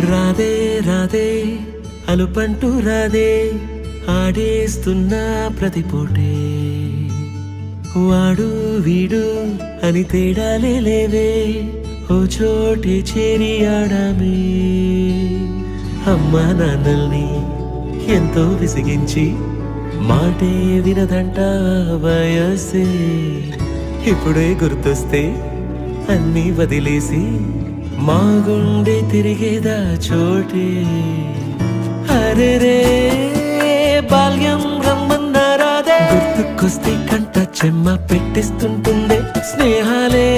రాదే రాదే అలుపంటూ రాదే ఆడేస్తున్నా ప్రతి పూటే వాడు వీడు అని తేడాలే లేవే ఓ చోటే చేరి ఆడామే అమ్మా నాన్నల్ని ఎంతో విసిగించి మాటే వినదంట వయసే ఇప్పుడే గుర్తొస్తే అన్నీ వదిలేసి మా గుండె తిరిగేదా చోటే అరే రే బాల్యం రమ్మన్నారాదే గుర్తుకొస్తే కంట చెమ్మ పెట్టిస్తుంటుండే స్నేహాలే